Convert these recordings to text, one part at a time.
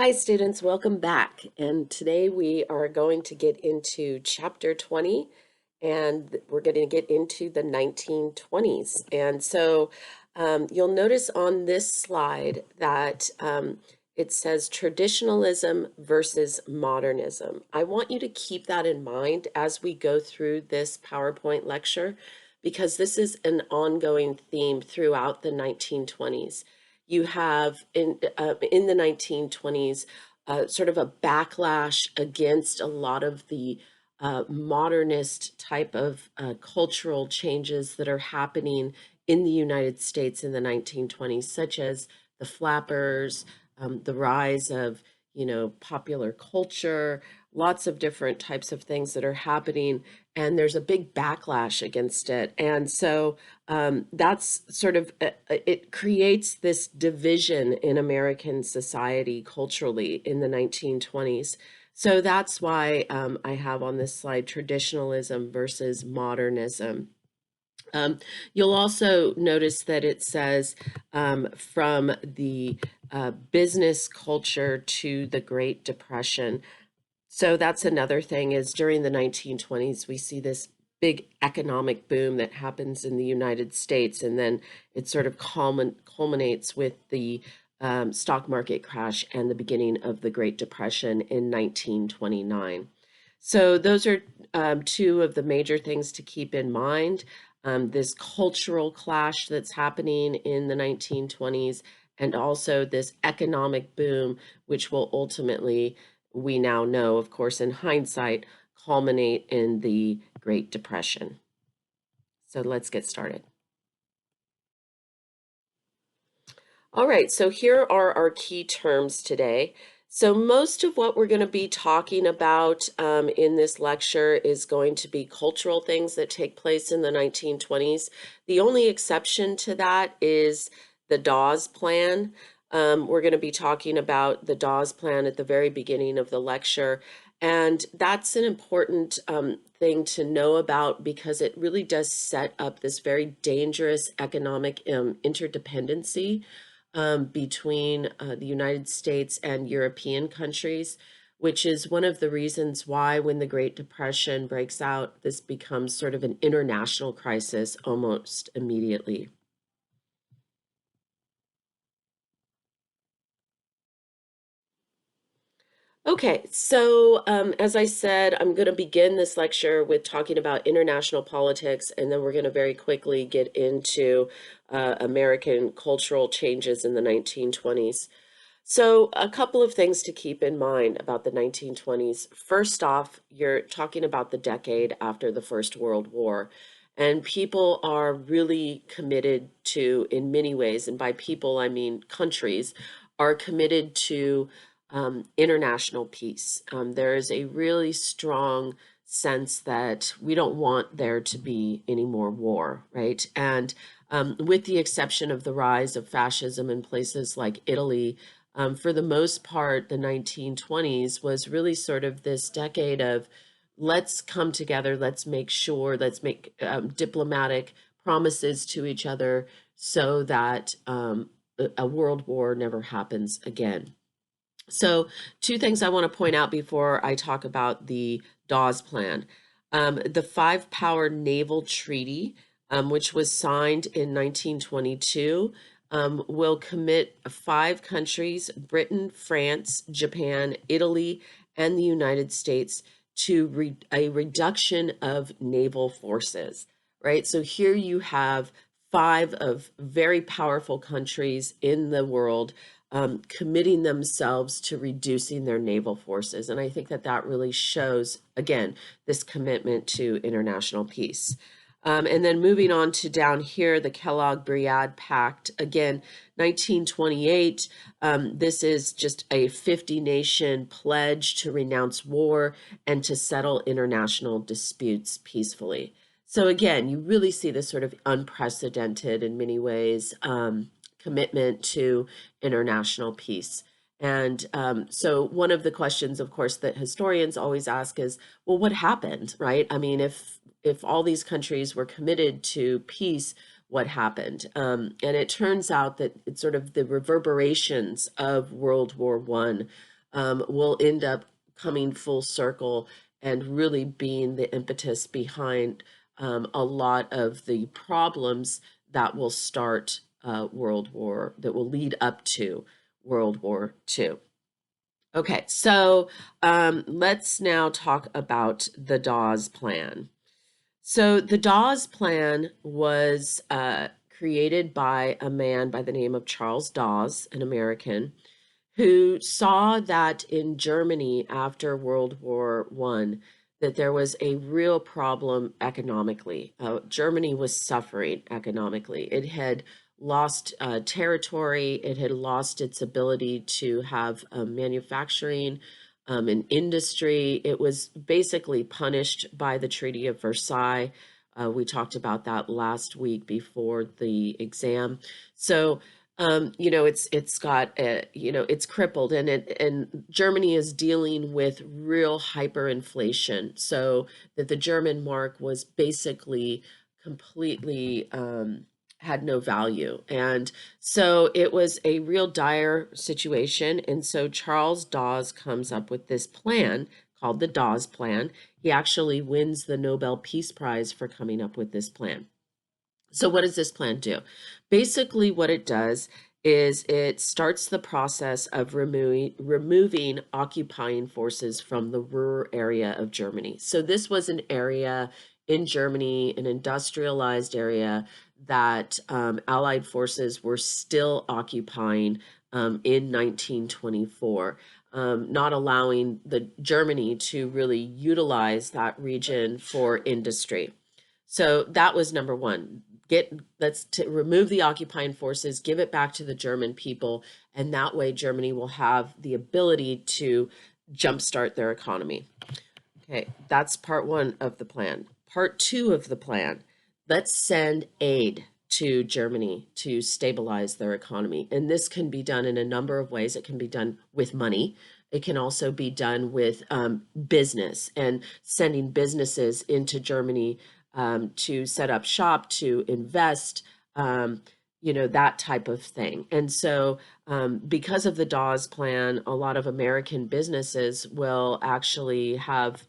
Hi students, welcome back. And today we are going to get into chapter 20 and we're going to get into the 1920s. And so you'll notice on this slide that it says traditionalism versus modernism. I want you to keep that in mind as we go through this PowerPoint lecture because this is an ongoing theme throughout the 1920s. You have in the 1920s sort of a backlash against a lot of the modernist type of cultural changes that are happening in the United States in the 1920s, such as the flappers, the rise of, popular culture, lots of different types of things that are happening, and there's a big backlash against it. And so that's sort of, it creates this division in American society culturally in the 1920s. So that's why I have on this slide traditionalism versus modernism. You'll also notice that it says from the business culture to the Great Depression. So that's another thing is during the 1920s, we see this big economic boom that happens in the United States, and then it sort of culminates with the stock market crash and the beginning of the Great Depression in 1929. So those are two of the major things to keep in mind. This cultural clash that's happening in the 1920s, and also this economic boom, which will ultimately, we now know, of course, in hindsight, culminate in the Great Depression. So let's get started. All right, so here are our key terms today. So most of what we're going to be talking about in this lecture is going to be cultural things that take place in the 1920s. The only exception to that is the Dawes Plan. We're going to be talking about the Dawes Plan at the very beginning of the lecture. And that's an important thing to know about because it really does set up this very dangerous economic interdependency between the United States and European countries, which is one of the reasons why when the Great Depression breaks out, this becomes sort of an international crisis almost immediately. Okay, so as I said, I'm going to begin this lecture with talking about international politics, and then we're going to very quickly get into American cultural changes in the 1920s. So a couple of things to keep in mind about the 1920s. First off, you're talking about the decade after the First World War, and people are really committed to, in many ways, and by people I mean countries, are committed to international peace. There is a really strong sense that we don't want there to be any more war, right? And with the exception of the rise of fascism in places like Italy, for the most part, the 1920s was really sort of this decade of let's come together, let's make sure, let's make diplomatic promises to each other so that a world war never happens again. So, two things I want to point out before I talk about the Dawes Plan. The Five Power Naval Treaty, which was signed in 1922, will commit five countries, Britain, France, Japan, Italy, and the United States, to a reduction of naval forces, right? So here you have five of very powerful countries in the world committing themselves to reducing their naval forces. And I think that that really shows, again, this commitment to international peace. And then moving on to down here, the Kellogg-Briand Pact, again, 1928, this is just a 50-nation pledge to renounce war and to settle international disputes peacefully. So again, you really see this sort of unprecedented, in many ways, commitment to international peace. And so one of the questions, of course, that historians always ask is, well, what happened, right? I mean, if all these countries were committed to peace, what happened. And it turns out that it's sort of the reverberations of World War One will end up coming full circle and really being the impetus behind a lot of the problems that will start that will lead up to World War II. Okay, so let's now talk about the Dawes Plan. So the Dawes Plan was created by a man by the name of Charles Dawes, an American, who saw that in Germany after World War One, that there was a real problem economically. Germany was suffering economically. It had lost territory. It had lost its ability to have manufacturing, an industry. It was basically punished by the Treaty of Versailles. We talked about that last week before the exam. So it's got it's crippled, and Germany is dealing with real hyperinflation, so that the German mark was basically completely had no value. And so it was a real dire situation. And so Charles Dawes comes up with this plan called the Dawes Plan. He actually wins the Nobel Peace Prize for coming up with this plan. So what does this plan do? Basically, what it does is it starts the process of removing occupying forces from the Ruhr area of Germany. So this was an area in Germany, an industrialized area that Allied forces were still occupying in 1924. Not allowing the Germany to really utilize that region for industry. So that was number one. Let's remove the occupying forces, give it back to the German people, and that way Germany will have the ability to jumpstart their economy. Okay, that's part one of the plan. Part two of the plan, let's send aid to Germany to stabilize their economy. And this can be done in a number of ways. It can be done with money. It can also be done with business and sending businesses into Germany to set up shop, to invest, that type of thing. And so because of the Dawes Plan, a lot of American businesses will actually have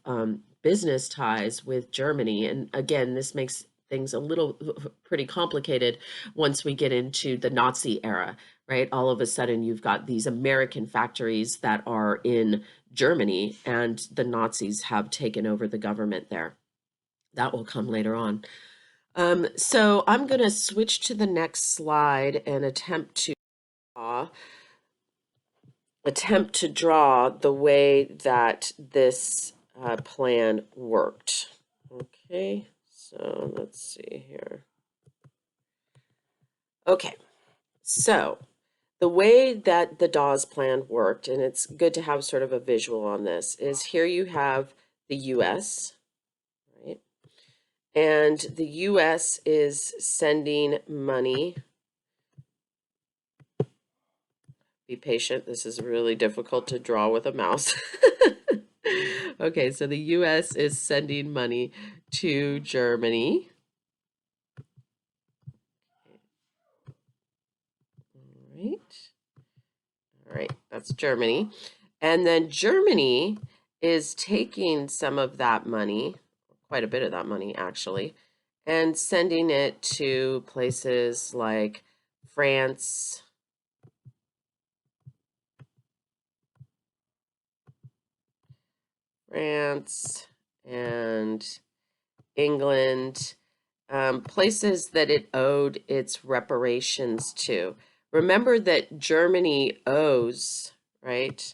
business ties with Germany. And again, this makes things a little pretty complicated once we get into the Nazi era, right? All of a sudden, you've got these American factories that are in Germany, and the Nazis have taken over the government there. That will come later on. So I'm going to switch to the next slide and attempt to draw the way that this plan worked. Okay, so let's see here. Okay, so the way that the Dawes Plan worked, and it's good to have sort of a visual on this, is here you have the U.S., right? And the U.S. is sending money. Be patient. This is really difficult to draw with a mouse. Okay, so the U.S. is sending money to Germany. All right, that's Germany. And then Germany is taking some of that money, quite a bit of that money actually, and sending it to places like France, and England, places that it owed its reparations to. Remember that Germany owes, right?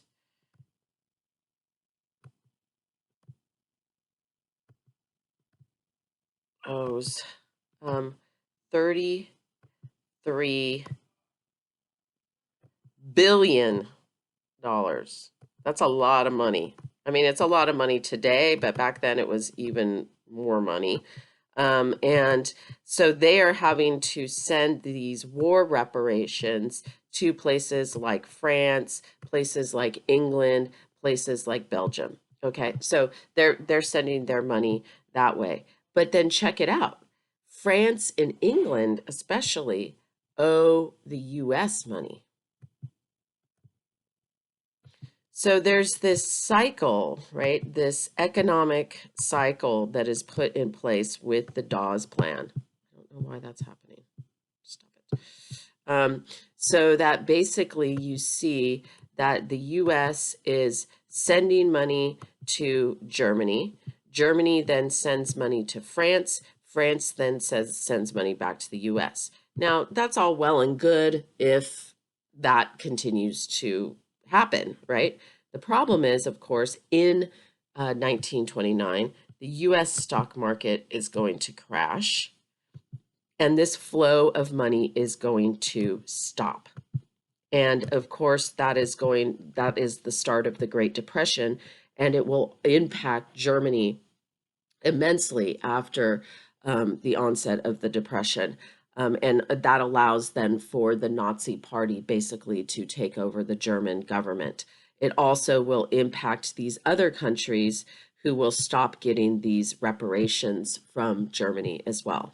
Owes $33 billion. That's a lot of money. I mean, it's a lot of money today, but back then it was even more money. And so they are having to send these war reparations to places like France, places like England, places like Belgium. Okay, so they're sending their money that way. But then check it out. France and England especially owe the US money. So there's this cycle, right? This economic cycle that is put in place with the Dawes Plan. I don't know why that's happening. Stop it. So that basically you see that the US is sending money to Germany. Germany then sends money to France. France then sends money back to the US. Now, that's all well and good if that continues to happen, right? The problem is, of course, in 1929, the US stock market is going to crash, and this flow of money is going to stop. And of course, that is the start of the Great Depression, and it will impact Germany immensely after the onset of the Depression. And that allows then for the Nazi Party basically to take over the German government. It also will impact these other countries who will stop getting these reparations from Germany as well.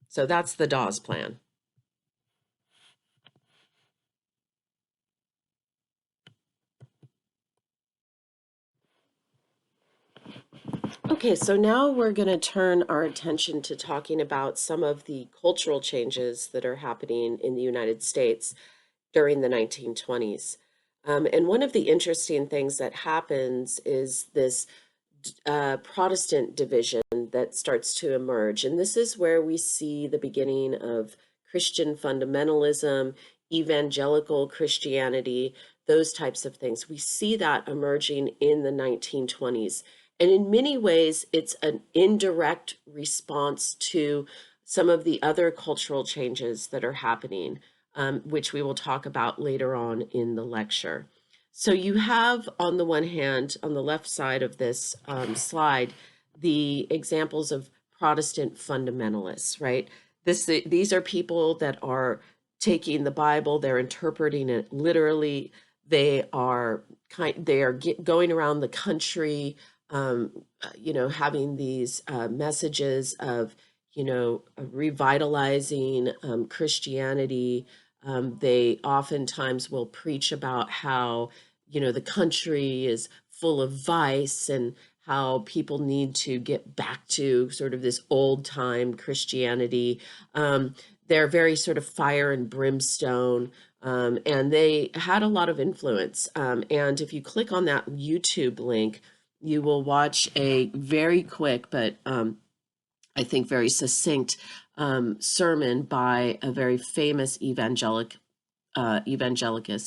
So that's the Dawes Plan. Okay, so now we're going to turn our attention to talking about some of the cultural changes that are happening in the United States during the 1920s. And one of the interesting things that happens is this Protestant division that starts to emerge. And this is where we see the beginning of Christian fundamentalism, evangelical Christianity, those types of things. We see that emerging in the 1920s. And in many ways, it's an indirect response to some of the other cultural changes that are happening, which we will talk about later on in the lecture. So you have, on the one hand, on the left side of this slide, the examples of Protestant fundamentalists, right? These are people that are taking the Bible, they're interpreting it literally. They are going around the country, having these messages of, revitalizing Christianity. They oftentimes will preach about how, the country is full of vice and how people need to get back to sort of this old time Christianity. They're very sort of fire and brimstone, and they had a lot of influence. And if you click on that YouTube link, you will watch a very quick, but I think very succinct sermon by a very famous evangelicist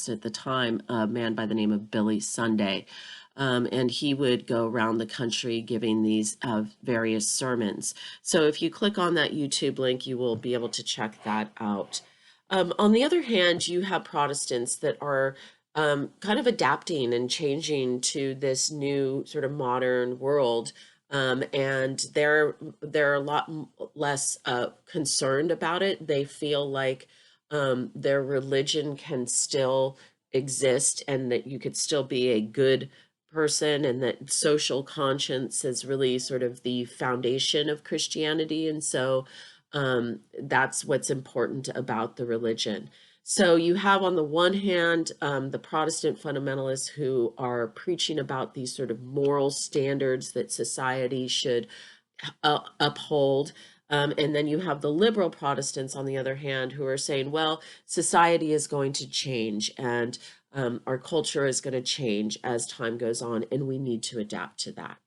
at the time, a man by the name of Billy Sunday. And he would go around the country giving these various sermons. So if you click on that YouTube link, you will be able to check that out. On the other hand, you have Protestants that are kind of adapting and changing to this new sort of modern world. And they're a lot less concerned about it. They feel like their religion can still exist and that you could still be a good person, and that social conscience is really sort of the foundation of Christianity. And so that's what's important about the religion. So you have, on the one hand, the Protestant fundamentalists who are preaching about these sort of moral standards that society should uphold. And then you have the liberal Protestants, on the other hand, who are saying, well, society is going to change, and our culture is going to change as time goes on, and we need to adapt to that.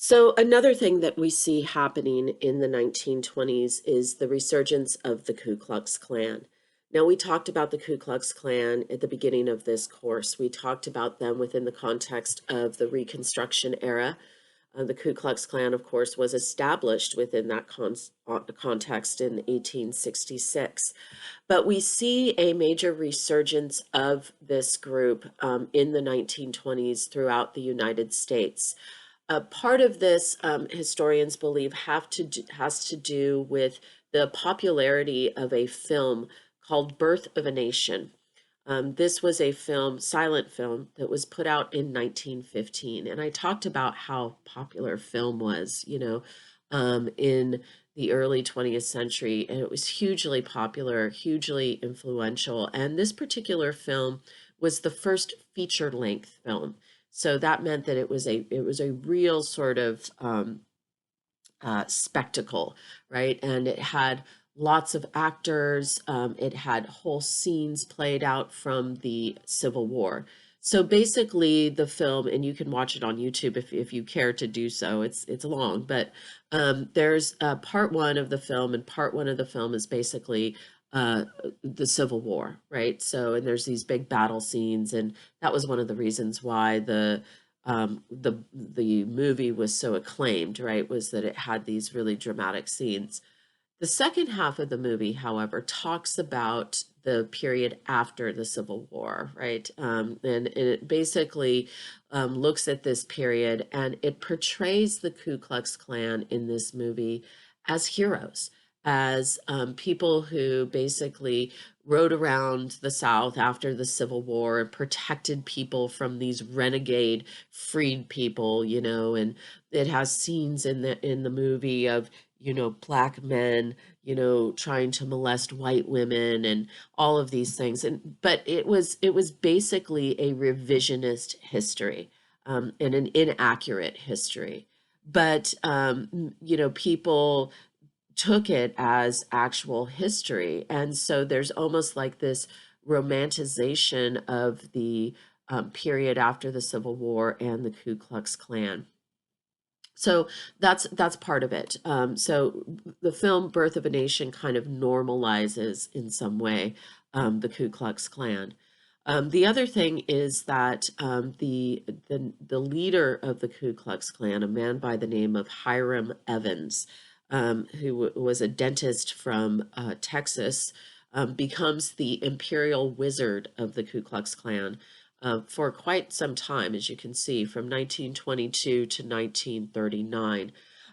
So another thing that we see happening in the 1920s is the resurgence of the Ku Klux Klan. Now, we talked about the Ku Klux Klan at the beginning of this course. We talked about them within the context of the Reconstruction era. The Ku Klux Klan, of course, was established within that context in 1866. But we see a major resurgence of this group in the 1920s throughout the United States. Part of this, historians believe, has to do with the popularity of a film called Birth of a Nation. This was a film, silent film, that was put out in 1915. And I talked about how popular film was, in the early 20th century. And it was hugely popular, hugely influential. And this particular film was the first feature-length film. So that meant that it was a real sort of spectacle, right? And it had lots of actors. It had whole scenes played out from the Civil War. So basically, the film, and you can watch it on YouTube if you care to do so. It's long, but there's part one of the film, and part one of the film is basically uh, the Civil War, right? So, and there's these big battle scenes, and that was one of the reasons why the movie was so acclaimed, right? Was that it had these really dramatic scenes. The second half of the movie, however, talks about the period after the Civil War, right? And it basically looks at this period, and it portrays the Ku Klux Klan in this movie as heroes, as people who basically rode around the South after the Civil War and protected people from these renegade freed people, and it has scenes in the movie of black men, trying to molest white women and all of these things. But it was basically a revisionist history, and an inaccurate history. But people took it as actual history. And so there's almost like this romanticization of the period after the Civil War and the Ku Klux Klan. So that's part of it. So the film Birth of a Nation kind of normalizes in some way the Ku Klux Klan. The other thing is that the leader of the Ku Klux Klan, a man by the name of Hiram Evans, who was a dentist from Texas, becomes the imperial wizard of the Ku Klux Klan for quite some time, as you can see, from 1922 to 1939.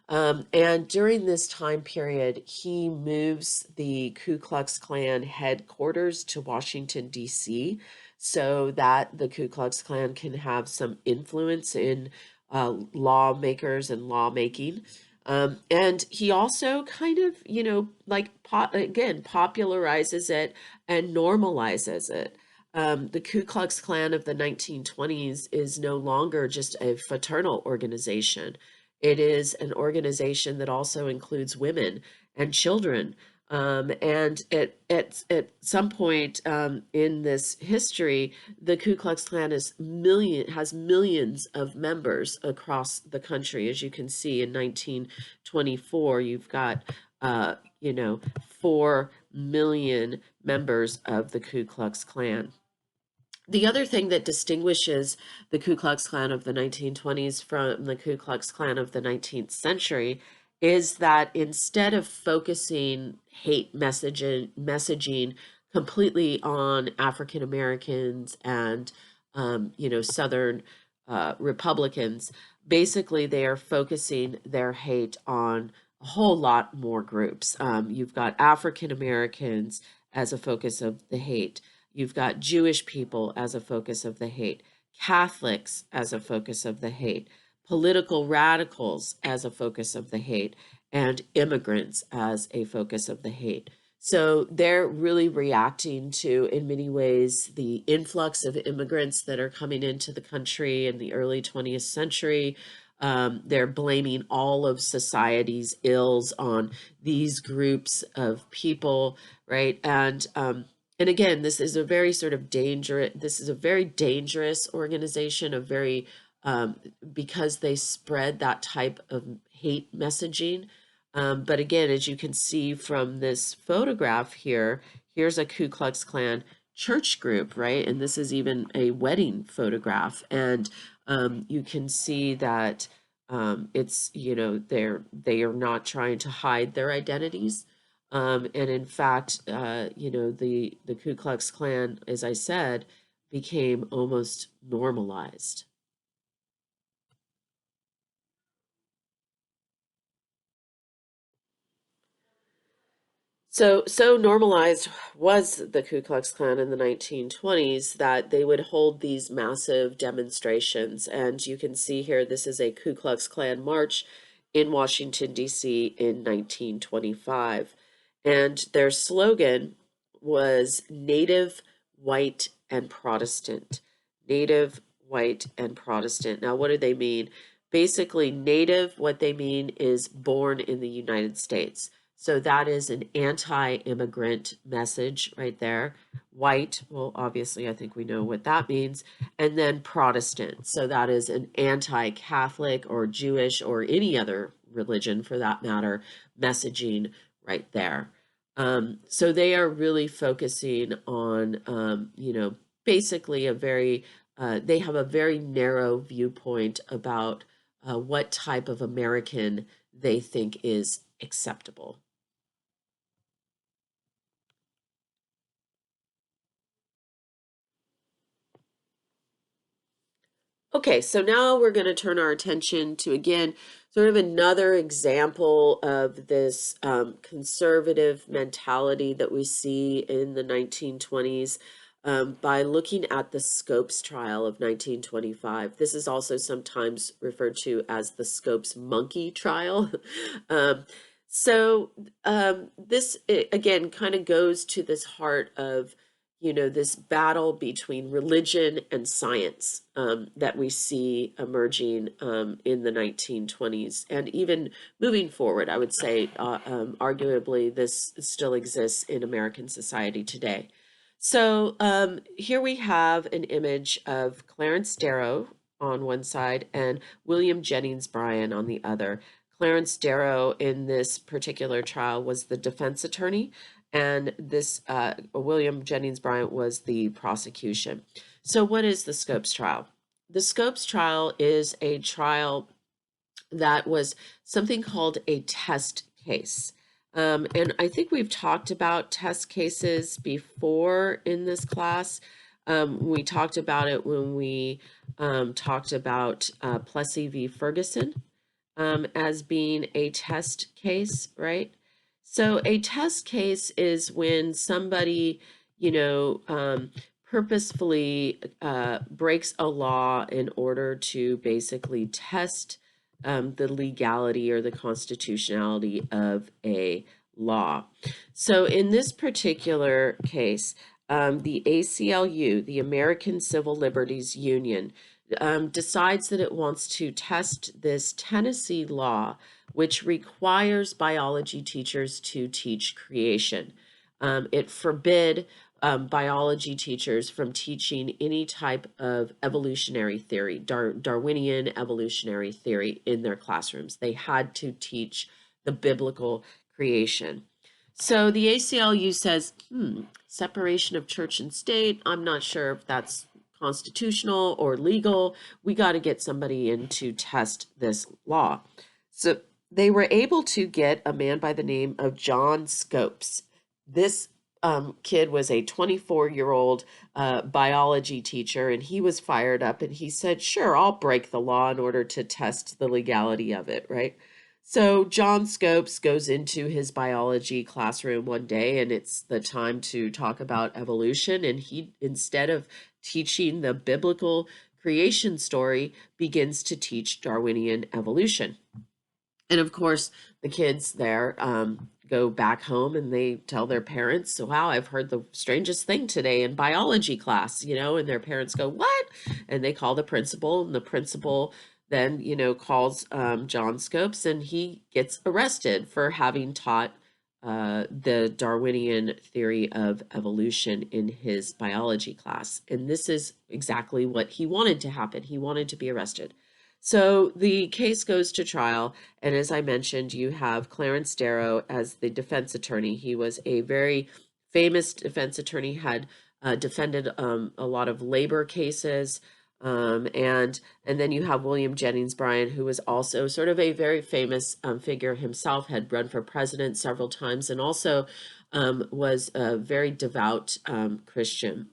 And during this time period, he moves the Ku Klux Klan headquarters to Washington, D.C., so that the Ku Klux Klan can have some influence in lawmakers and lawmaking. And he also kind of, again, popularizes it and normalizes it. The Ku Klux Klan of the 1920s is no longer just a fraternal organization. It is an organization that also includes women and children. And at some point in this history, the Ku Klux Klan has millions of members across the country. As you can see, in 1924, you've got, uh, 4 million members of the Ku Klux Klan. The other thing that distinguishes the Ku Klux Klan of the 1920s from the Ku Klux Klan of the 19th century is that instead of focusing hate messaging completely on African Americans and Southern Republicans, basically they are focusing their hate on a whole lot more groups. You've got African Americans as a focus of the hate. You've got Jewish people as a focus of the hate, Catholics as a focus of the hate, political radicals as a focus of the hate, and immigrants as a focus of the hate. So they're really reacting to, in many ways, the influx of immigrants that are coming into the country in the early 20th century. They're blaming all of society's ills on these groups of people, right? And again, this is a very sort of dangerous, this is a very dangerous organization, because they spread that type of hate messaging. But again, as you can see from this photograph here, here's a Ku Klux Klan church group, right? And this is even a wedding photograph. And you can see that it's, they are not trying to hide their identities. And in fact, the Ku Klux Klan, as I said, became almost normalized. So normalized was the Ku Klux Klan in the 1920s that they would hold these massive demonstrations. And you can see here, this is a Ku Klux Klan march in Washington, D.C. in 1925. And their slogan was Native, White, and Protestant. Native, White, and Protestant. Now, what do they mean? Basically, Native, what they mean is born in the United States. So that is an anti-immigrant message right there. White, well, obviously, I think we know what that means. And then Protestant. So that is an anti-Catholic or Jewish or any other religion for that matter messaging right there. So they are really focusing on, basically they have a very narrow viewpoint about what type of American they think is acceptable. Okay, so now we're going to turn our attention to, again, sort of another example of this conservative mentality that we see in the 1920s by looking at the Scopes trial of 1925. This is also sometimes referred to as the Scopes monkey trial. um, this, again, kind of goes to this heart of this battle between religion and science that we see emerging in the 1920s. And even moving forward, I would say, arguably, this still exists in American society today. So here we have an image of Clarence Darrow on one side and William Jennings Bryan on the other. Clarence Darrow in this particular trial was the defense attorney, and this William Jennings Bryan was the prosecution. So what is the Scopes trial? The Scopes trial is a trial that was something called a test case. And I think we've talked about test cases before in this class. We talked about it when we talked about Plessy v. Ferguson as being a test case, right? So a test case is when somebody, purposefully breaks a law in order to basically test the legality or the constitutionality of a law. So in this particular case, the ACLU, the American Civil Liberties Union, decides that it wants to test this Tennessee law, which requires biology teachers to teach creation. It forbid biology teachers from teaching any type of evolutionary theory, Darwinian evolutionary theory in their classrooms. They had to teach the biblical creation. So the ACLU says, separation of church and state, I'm not sure if that's constitutional or legal. We got to get somebody in to test this law. So they were able to get a man by the name of John Scopes. This kid was a 24-year-old biology teacher, and he was fired up, and he said, sure, I'll break the law in order to test the legality of it, right? So John Scopes goes into his biology classroom one day, and it's the time to talk about evolution, and he, instead of teaching the biblical creation story, begins to teach Darwinian evolution. And of course, the kids there go back home and they tell their parents, so wow, I've heard the strangest thing today in biology class, and their parents go, what? And they call the principal, and the principal then, calls John Scopes, and he gets arrested for having taught the Darwinian theory of evolution in his biology class. And this is exactly what he wanted to happen. He wanted to be arrested. So the case goes to trial, and as I mentioned, you have Clarence Darrow as the defense attorney. He was a very famous defense attorney, had defended a lot of labor cases, and then you have William Jennings Bryan, who was also sort of a very famous figure himself, had run for president several times, and also was a very devout Christian.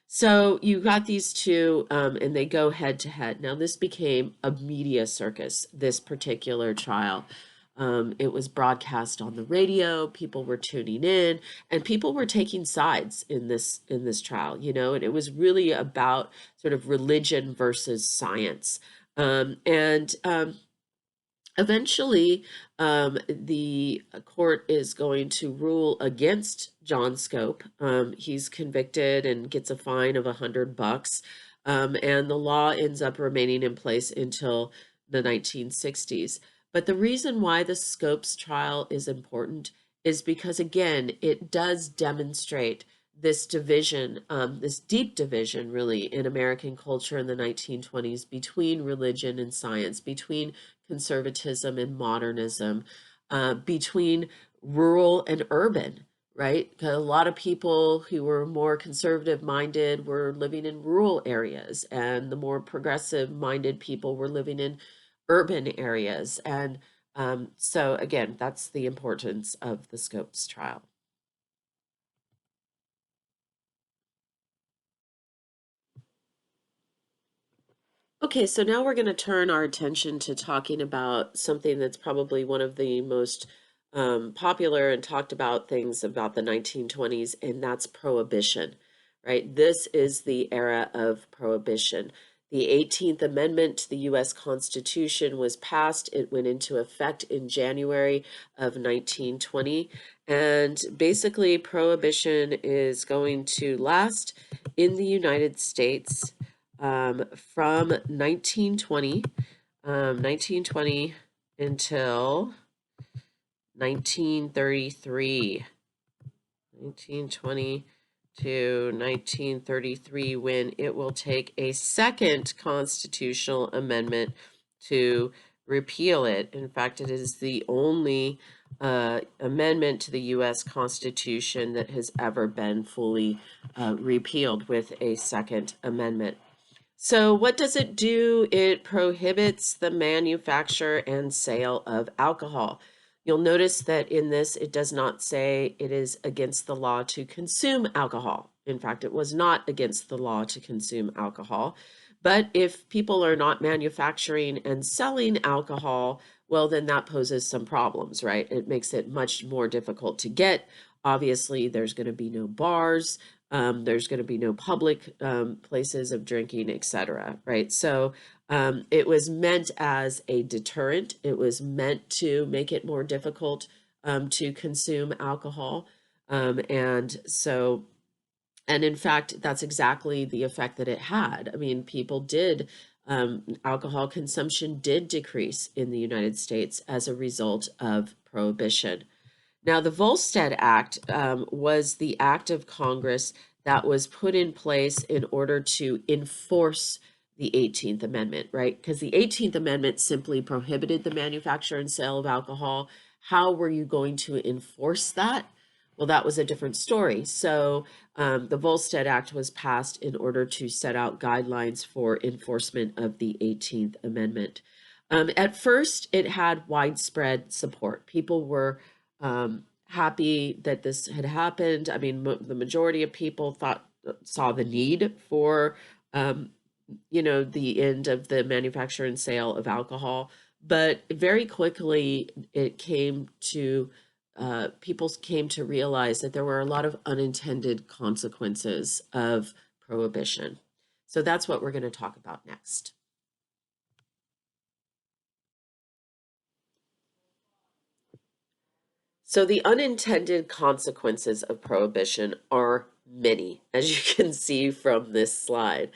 So you got these two, and they go head to head. Now, this became a media circus, this particular trial. It was broadcast on the radio. People were tuning in, and people were taking sides in this trial. And it was really about sort of religion versus science. And eventually, the court is going to rule against John Scope. He's convicted and gets a fine of $100, and the law ends up remaining in place until the 1960s. But the reason why the Scopes trial is important is because, again, it does demonstrate this division, this deep division, really, in American culture in the 1920s between religion and science, between conservatism and modernism, between rural and urban, right? Because a lot of people who were more conservative minded were living in rural areas, and the more progressive minded people were living in urban areas. And so, again, that's the importance of the Scopes trial. Okay, so now we're going to turn our attention to talking about something that's probably one of the most popular and talked about things about the 1920s, and that's Prohibition, right? This is the era of Prohibition. The 18th Amendment to the U.S. Constitution was passed. It went into effect in January of 1920. And basically, Prohibition is going to last in the United States from 1920 until 1933. 1920 to 1933, when it will take a second constitutional amendment to repeal it. In fact, it is the only amendment to the U.S. Constitution that has ever been fully repealed with a second amendment. So what does it do? It prohibits the manufacture and sale of alcohol. You'll notice that in this, it does not say it is against the law to consume alcohol. In fact, it was not against the law to consume alcohol. But if people are not manufacturing and selling alcohol, well, then that poses some problems, right? It makes it much more difficult to get. Obviously, there's going to be no bars. There's going to be no public places of drinking, etc. Right? So it was meant as a deterrent. It was meant to make it more difficult to consume alcohol. And so, and in fact, that's exactly the effect that it had. I mean, alcohol consumption did decrease in the United States as a result of Prohibition. Now, the Volstead Act was the act of Congress that was put in place in order to enforce the 18th Amendment, right? Because the 18th Amendment simply prohibited the manufacture and sale of alcohol. How were you going to enforce that? Well, that was a different story. So the Volstead Act was passed in order to set out guidelines for enforcement of the 18th Amendment. At first, it had widespread support. People were happy that this had happened. I mean, the majority of people saw the need for, the end of the manufacture and sale of alcohol. But very quickly, people came to realize that there were a lot of unintended consequences of Prohibition. So that's what we're going to talk about next. So the unintended consequences of Prohibition are many, as you can see from this slide.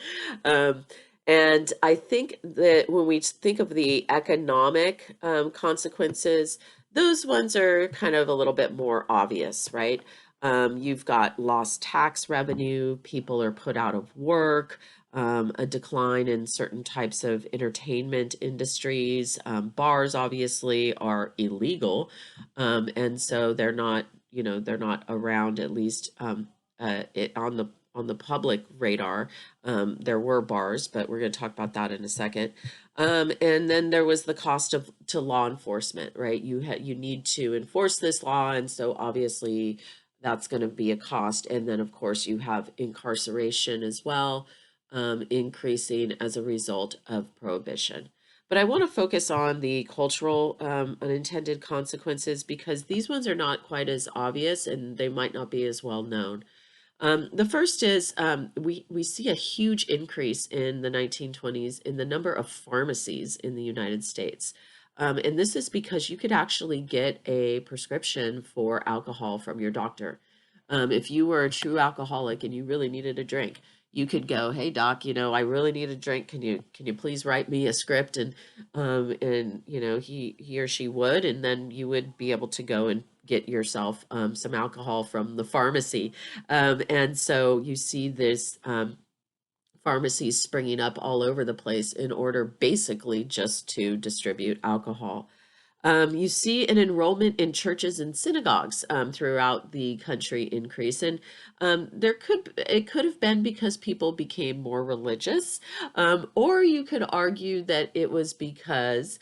And I think that when we think of the economic consequences, those ones are kind of a little bit more obvious, right? You've got lost tax revenue, people are put out of work, a decline in certain types of entertainment industries. Bars obviously are illegal, and so they're not around, at least on the public radar. There were bars, but we're going to talk about that in a second. And then there was the cost to law enforcement, right? You need to enforce this law, and so obviously that's going to be a cost. And then, of course, you have incarceration as well, increasing as a result of Prohibition. But I want to focus on the cultural unintended consequences because these ones are not quite as obvious and they might not be as well known. The first is we see a huge increase in the 1920s in the number of pharmacies in the United States. And this is because you could actually get a prescription for alcohol from your doctor. If you were a true alcoholic and you really needed a drink, you could go, "Hey doc, I really need a drink. Can you please write me a script?" And he or she would, and then you would be able to go and get yourself some alcohol from the pharmacy. And so you see this pharmacies springing up all over the place in order basically just to distribute alcohol. You see an enrollment in churches and synagogues throughout the country increase, and it could have been because people became more religious, or you could argue that it was because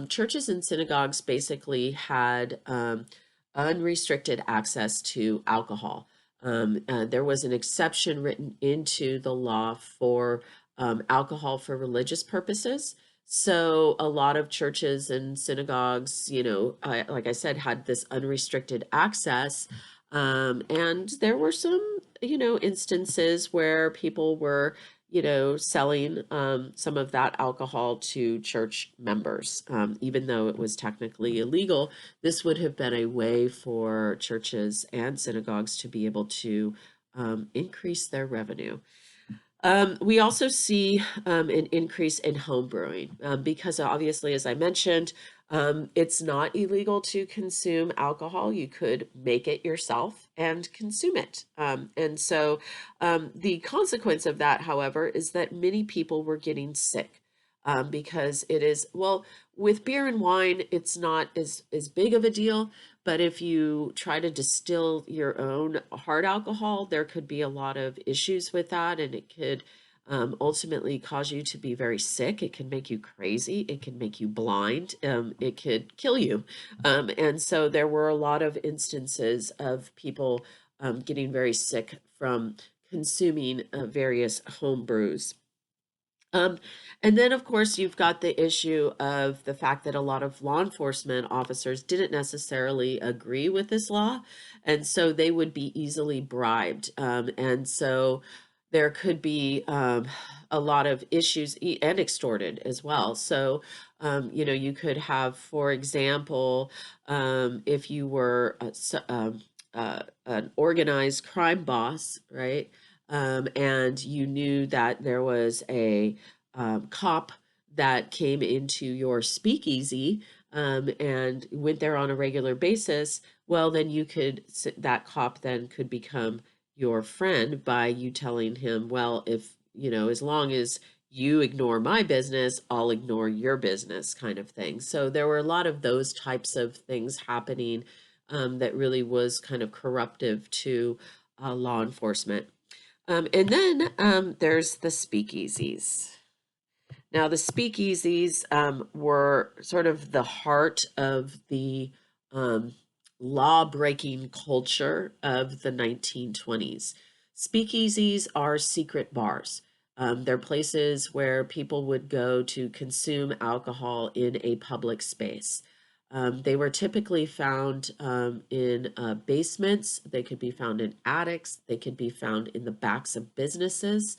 churches and synagogues basically had unrestricted access to alcohol. There was an exception written into the law for alcohol for religious purposes. So a lot of churches and synagogues, like I said, had this unrestricted access. And there were some, instances where people were, selling some of that alcohol to church members. Even though it was technically illegal, this would have been a way for churches and synagogues to be able to increase their revenue. We also see an increase in home brewing because obviously, as I mentioned, it's not illegal to consume alcohol. You could make it yourself and consume it. And so the consequence of that, however, is that many people were getting sick because it is, well, with beer and wine, it's not as big of a deal. But if you try to distill your own hard alcohol, there could be a lot of issues with that, and it could ultimately cause you to be very sick. It can make you crazy. It can make you blind. It could kill you. And so there were a lot of instances of people getting very sick from consuming various home brews. Um, and then, of course, you've got the issue of the fact that a lot of law enforcement officers didn't necessarily agree with this law, and so they would be easily bribed. And so there could be a lot of issues and extorted as well. So, you could have, for example, if you were an organized crime boss, right? And you knew that there was a cop that came into your speakeasy and went there on a regular basis, well, then that cop then could become your friend by you telling him, well, if, as long as you ignore my business, I'll ignore your business kind of thing. So there were a lot of those types of things happening that really was kind of corruptive to law enforcement. And then there's the speakeasies. Now, the speakeasies were sort of the heart of the law-breaking culture of the 1920s. Speakeasies are secret bars. They're places where people would go to consume alcohol in a public space. They were typically found in basements. They could be found in attics. They could be found in the backs of businesses.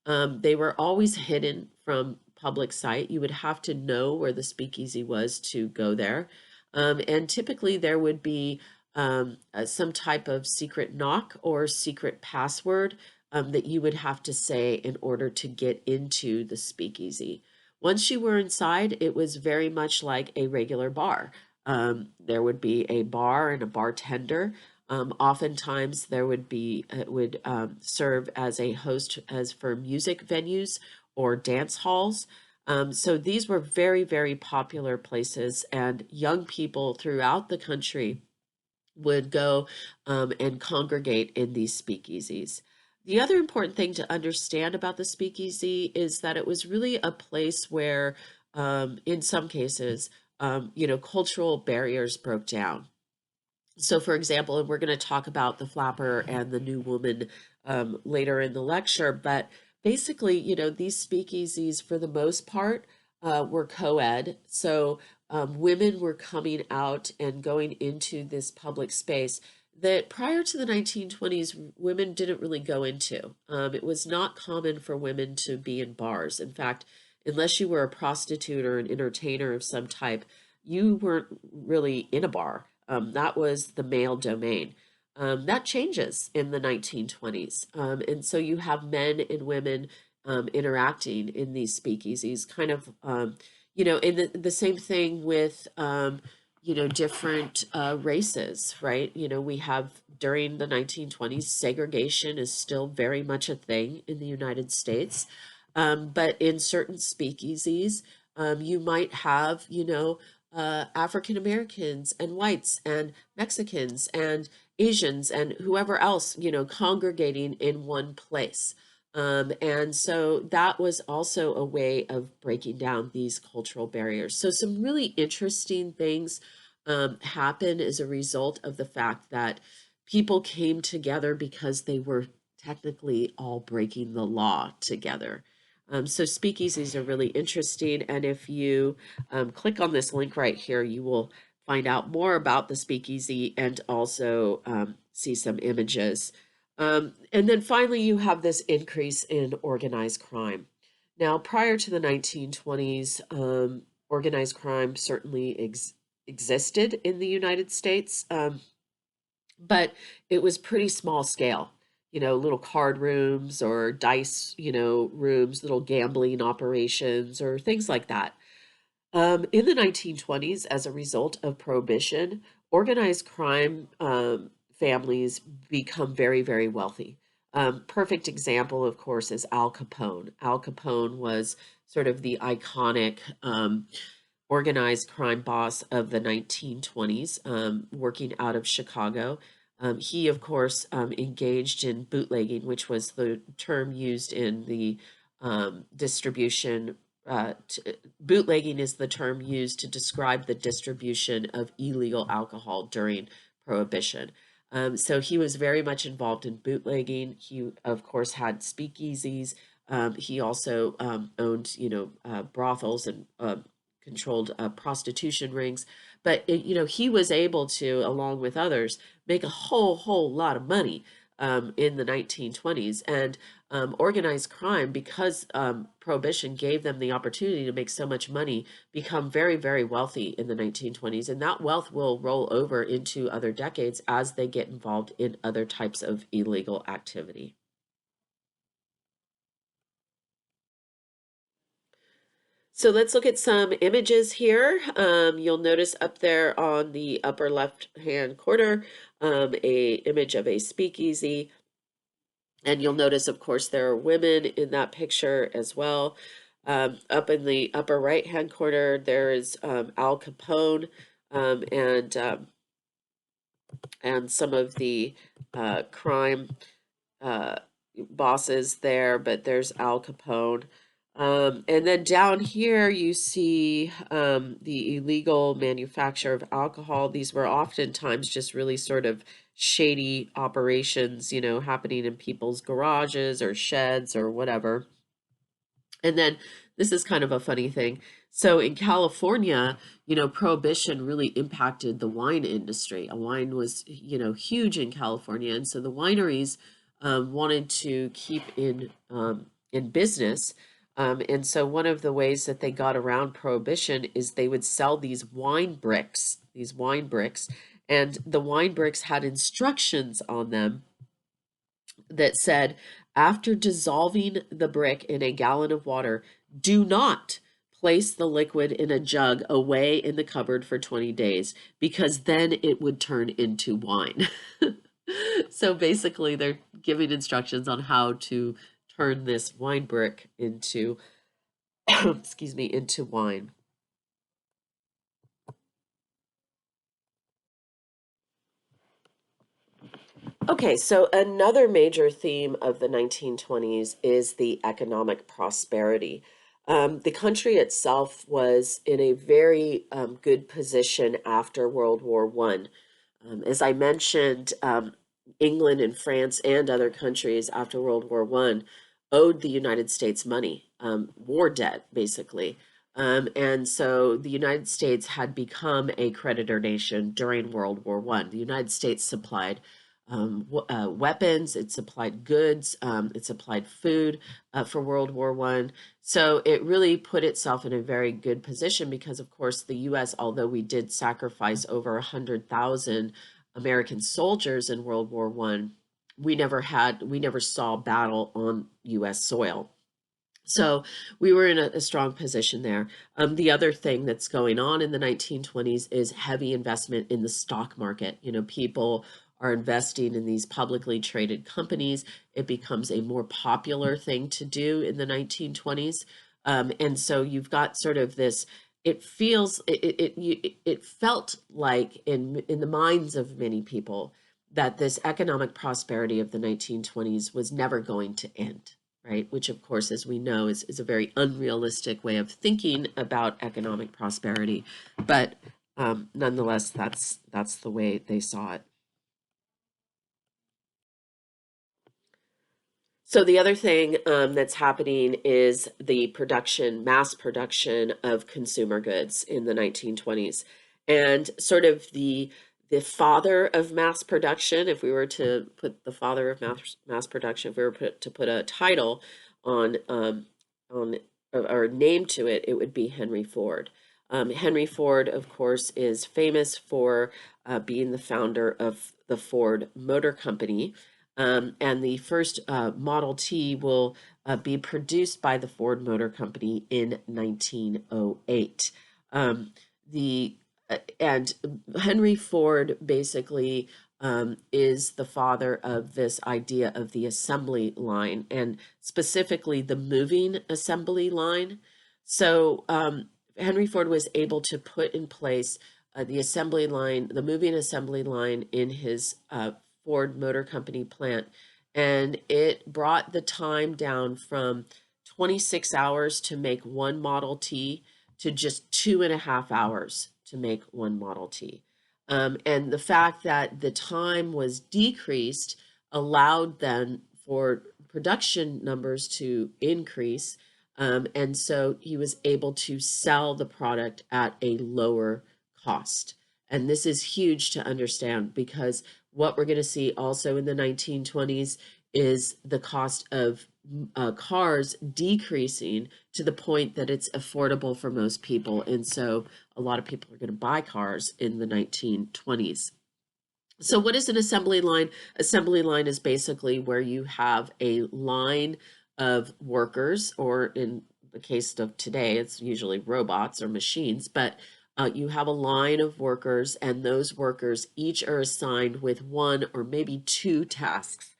They were always hidden from public sight. You would have to know where the speakeasy was to go there. And typically there would be some type of secret knock or secret password that you would have to say in order to get into the speakeasy. Once you were inside, it was very much like a regular bar. There would be a bar and a bartender. Oftentimes there would be, it would serve as a host as for music venues or dance halls. So these were very, very popular places, and young people throughout the country would go and congregate in these speakeasies. The other important thing to understand about the speakeasy is that it was really a place where, in some cases, cultural barriers broke down. So, for example, and we're going to talk about the flapper and the new woman later in the lecture, but basically, these speakeasies, for the most part, were co-ed. So women were coming out and going into this public space that prior to the 1920s, women didn't really go into. It was not common for women to be in bars. In fact, unless you were a prostitute or an entertainer of some type, you weren't really in a bar. That was the male domain. That changes in the 1920s. And so you have men and women interacting in these speakeasies, kind of, and the same thing with, different races, right? We have during the 1920s, segregation is still very much a thing in the United States. But in certain speakeasies, you might have, African Americans and whites and Mexicans and Asians and whoever else, congregating in one place. And so that was also a way of breaking down these cultural barriers. So some really interesting things happen as a result of the fact that people came together because they were technically all breaking the law together. So speakeasies are really interesting. And if you click on this link right here, you will find out more about the speakeasy and also see some images. And then finally, you have this increase in organized crime. Now, prior to the 1920s, organized crime certainly existed in the United States, but it was pretty small scale. Little card rooms or dice, rooms, little gambling operations or things like that. In the 1920s, as a result of Prohibition, organized crime families become very, very wealthy. Perfect example, of course, is Al Capone. Al Capone was sort of the iconic organized crime boss of the 1920s, working out of Chicago. He, of course, engaged in bootlegging, which was the term used in the distribution. Bootlegging is the term used to describe the distribution of illegal alcohol during Prohibition. So he was very much involved in bootlegging. He, of course, had speakeasies. He also owned, brothels and controlled prostitution rings. But, he was able to, along with others, make a whole lot of money in the 1920s. And organized crime, because Prohibition gave them the opportunity to make so much money, become very, very wealthy in the 1920s. And that wealth will roll over into other decades as they get involved in other types of illegal activity. So let's look at some images here. You'll notice up there on the upper left-hand corner, a image of a speakeasy. And you'll notice, of course, there are women in that picture as well. Up in the upper right-hand corner, there is Al Capone and some of the crime bosses there, but there's Al Capone. And then down here you see the illegal manufacture of alcohol. These were oftentimes just really sort of shady operations, happening in people's garages or sheds or whatever. And then this is kind of a funny thing. So in California, Prohibition really impacted the wine industry. Wine was, huge in California. And so the wineries wanted to keep in business. And so one of the ways that they got around Prohibition is they would sell these wine bricks, and the wine bricks had instructions on them that said, after dissolving the brick in a gallon of water, do not place the liquid in a jug away in the cupboard for 20 days, because then it would turn into wine. So basically, they're giving instructions on how to turn this wine brick into, excuse me, into wine. Okay, so another major theme of the 1920s is the economic prosperity. The country itself was in a very good position after World War I. As I mentioned, England and France and other countries after World War I owed the United States money, war debt, basically. And so the United States had become a creditor nation during World War I. The United States supplied weapons, it supplied goods, it supplied food for World War I. So it really put itself in a very good position because, of course, the U.S., although we did sacrifice over 100,000 American soldiers in World War I, we never saw battle on U.S. soil. So we were in a strong position there. The other thing that's going on in the 1920s is heavy investment in the stock market. You know, people are investing in these publicly traded companies. It becomes a more popular thing to do in the 1920s. And so you've got sort of this, it felt like in the minds of many people that this economic prosperity of the 1920s was never going to end, right? Which, of course, as we know, is a very unrealistic way of thinking about economic prosperity. But nonetheless, that's the way they saw it. So the other thing that's happening is the mass production of consumer goods in the 1920s, and sort of the father of mass production. If we were to put the father of mass production, if we were to put a title on or name to it, it would be Henry Ford. Henry Ford, of course, is famous for being the founder of the Ford Motor Company. And the first Model T will be produced by the Ford Motor Company in 1908. The and Henry Ford basically is the father of this idea of the assembly line, and specifically the moving assembly line. So Henry Ford was able to put in place the assembly line, the moving assembly line in his Ford Motor Company plant, and it brought the time down from 26 hours to make one Model T to just 2.5 hours to make one Model T. And the fact that the time was decreased allowed then for production numbers to increase. And so he was able to sell the product at a lower cost. And this is huge to understand, because what we're going to see also in the 1920s is the cost of cars decreasing to the point that it's affordable for most people. And so a lot of people are going to buy cars in the 1920s. So what is an assembly line? Assembly line is basically where you have a line of workers, or in the case of today, it's usually robots or machines, but you have a line of workers, and those workers each are assigned with one or maybe two tasks,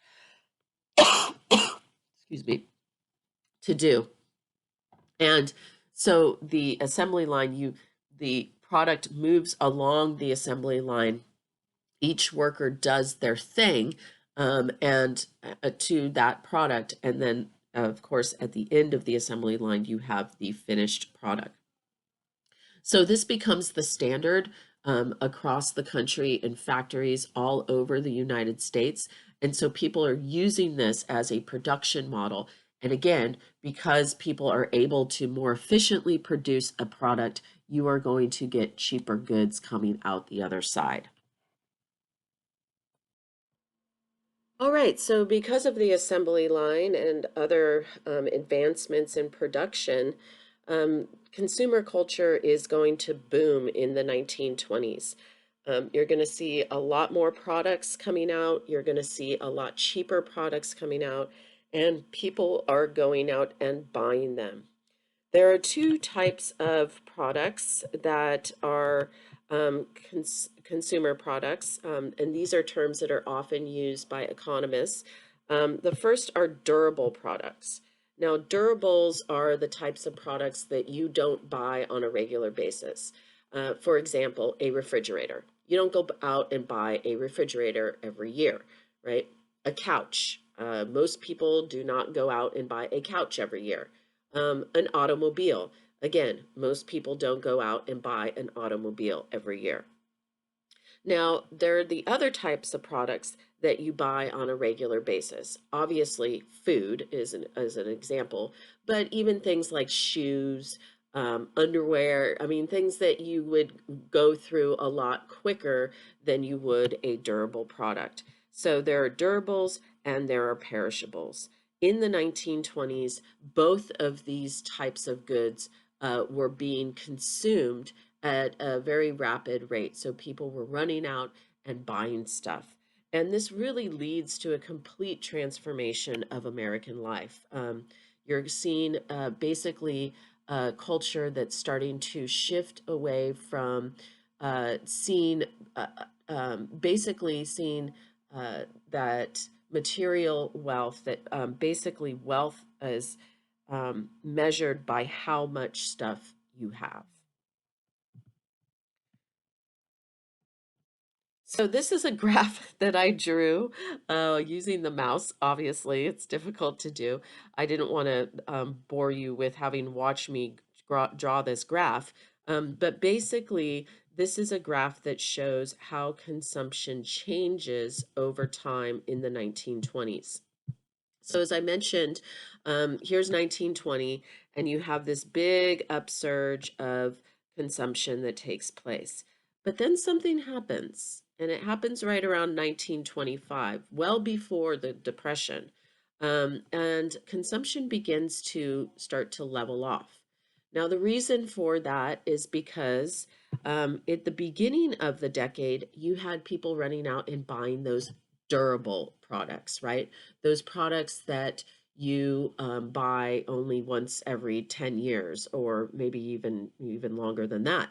excuse me, to do. And so the assembly line, the product moves along the assembly line. Each worker does their thing and to that product. And then, of course, at the end of the assembly line, you have the finished product. So this becomes the standard across the country in factories all over the United States. And so people are using this as a production model. And again, because people are able to more efficiently produce a product, you are going to get cheaper goods coming out the other side. All right, so because of the assembly line and other advancements in production, consumer culture is going to boom in the 1920s. You're going to see a lot more products coming out. You're going to see a lot cheaper products coming out, and people are going out and buying them. There are two types of products that are consumer products, and these are terms that are often used by economists. The first are durable products. Now, durables are the types of products that you don't buy on a regular basis. For example, a refrigerator. You don't go out and buy a refrigerator every year, right? A couch. Most people do not go out and buy a couch every year. An automobile. Again, most people don't go out and buy an automobile every year. Now, there are the other types of products that you buy on a regular basis. Obviously, food is an example, but even things like shoes, underwear. I mean, things that you would go through a lot quicker than you would a durable product. So there are durables and there are perishables. In the 1920s, both of these types of goods were being consumed at a very rapid rate. So people were running out and buying stuff. And this really leads to a complete transformation of American life. You're seeing basically a culture that's starting to shift away from seeing, basically seeing that material wealth, that basically wealth is measured by how much stuff you have. So this is a graph that I drew using the mouse. Obviously, it's difficult to do. I didn't want to bore you with having watched me draw this graph. But basically, this is a graph that shows how consumption changes over time in the 1920s. So as I mentioned, here's 1920, and you have this big upsurge of consumption that takes place. But then something happens, and it happens right around 1925, well before the Depression. And consumption begins to start to level off. Now, the reason for that is because at the beginning of the decade, you had people running out and buying those durable products, right? Those products that you buy only once every 10 years or maybe even longer than that.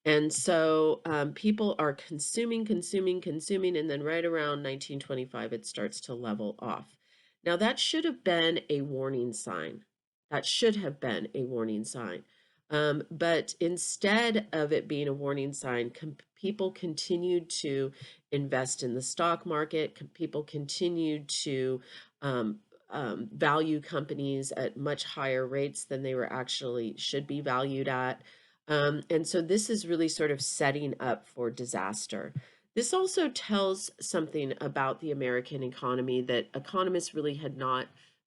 And so people are consuming, and then right around 1925, it starts to level off. Now, that should have been a warning sign. That should have been a warning sign. But instead of it being a warning sign, people continued to invest in the stock market. People continued to um, value companies at much higher rates than they were actually should be valued at. And so this is really sort of setting up for disaster. This also tells something about the American economy that economists really had not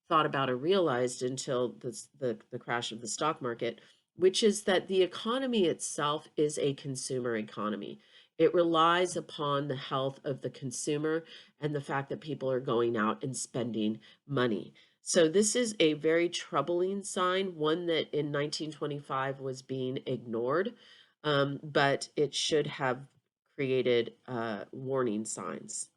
thought about or realized until the crash of the stock market, which is that the economy itself is a consumer economy. It relies upon the health of the consumer and the fact that people are going out and spending money. So this is a very troubling sign, one that in 1925 was being ignored, but it should have created warning signs.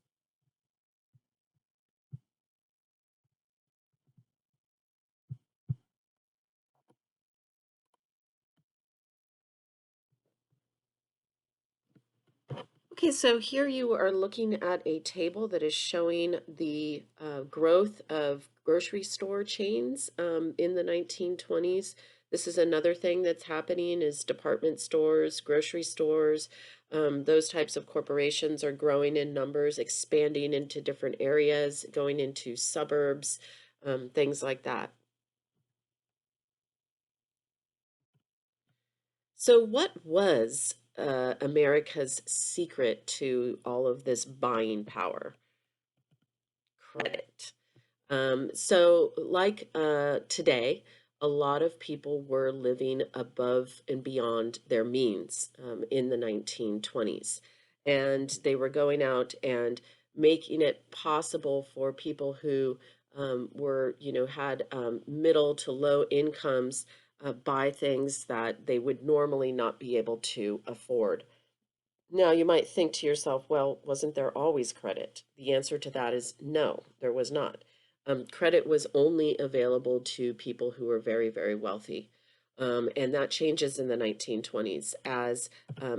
Okay, so here you are looking at a table that is showing the growth of grocery store chains in the 1920s. This is another thing that's happening is department stores, grocery stores, those types of corporations are growing in numbers, expanding into different areas, going into suburbs, things like that. So what was America's secret to all of this buying power? Credit. So, like today, a lot of people were living above and beyond their means in the 1920s. And they were going out and making it possible for people who were, had middle to low incomes buy things that they would normally not be able to afford. Now, you might think to yourself, well, wasn't there always credit? The answer to that is no, there was not. Credit was only available to people who were very, very wealthy. And that changes in the 1920s as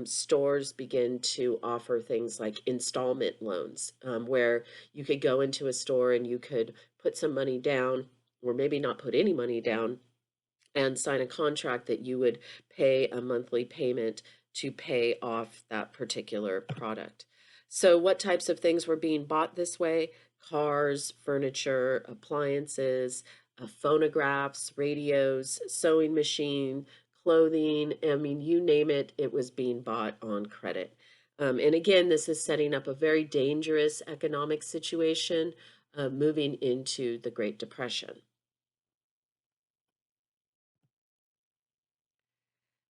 stores begin to offer things like installment loans, where you could go into a store and you could put some money down, or maybe not put any money down, and sign a contract that you would pay a monthly payment to pay off that particular product. So, what types of things were being bought this way? Cars, furniture, appliances, phonographs, radios, sewing machine, clothing. I mean, you name it, it was being bought on credit. And again, this is setting up a very dangerous economic situation moving into the Great Depression.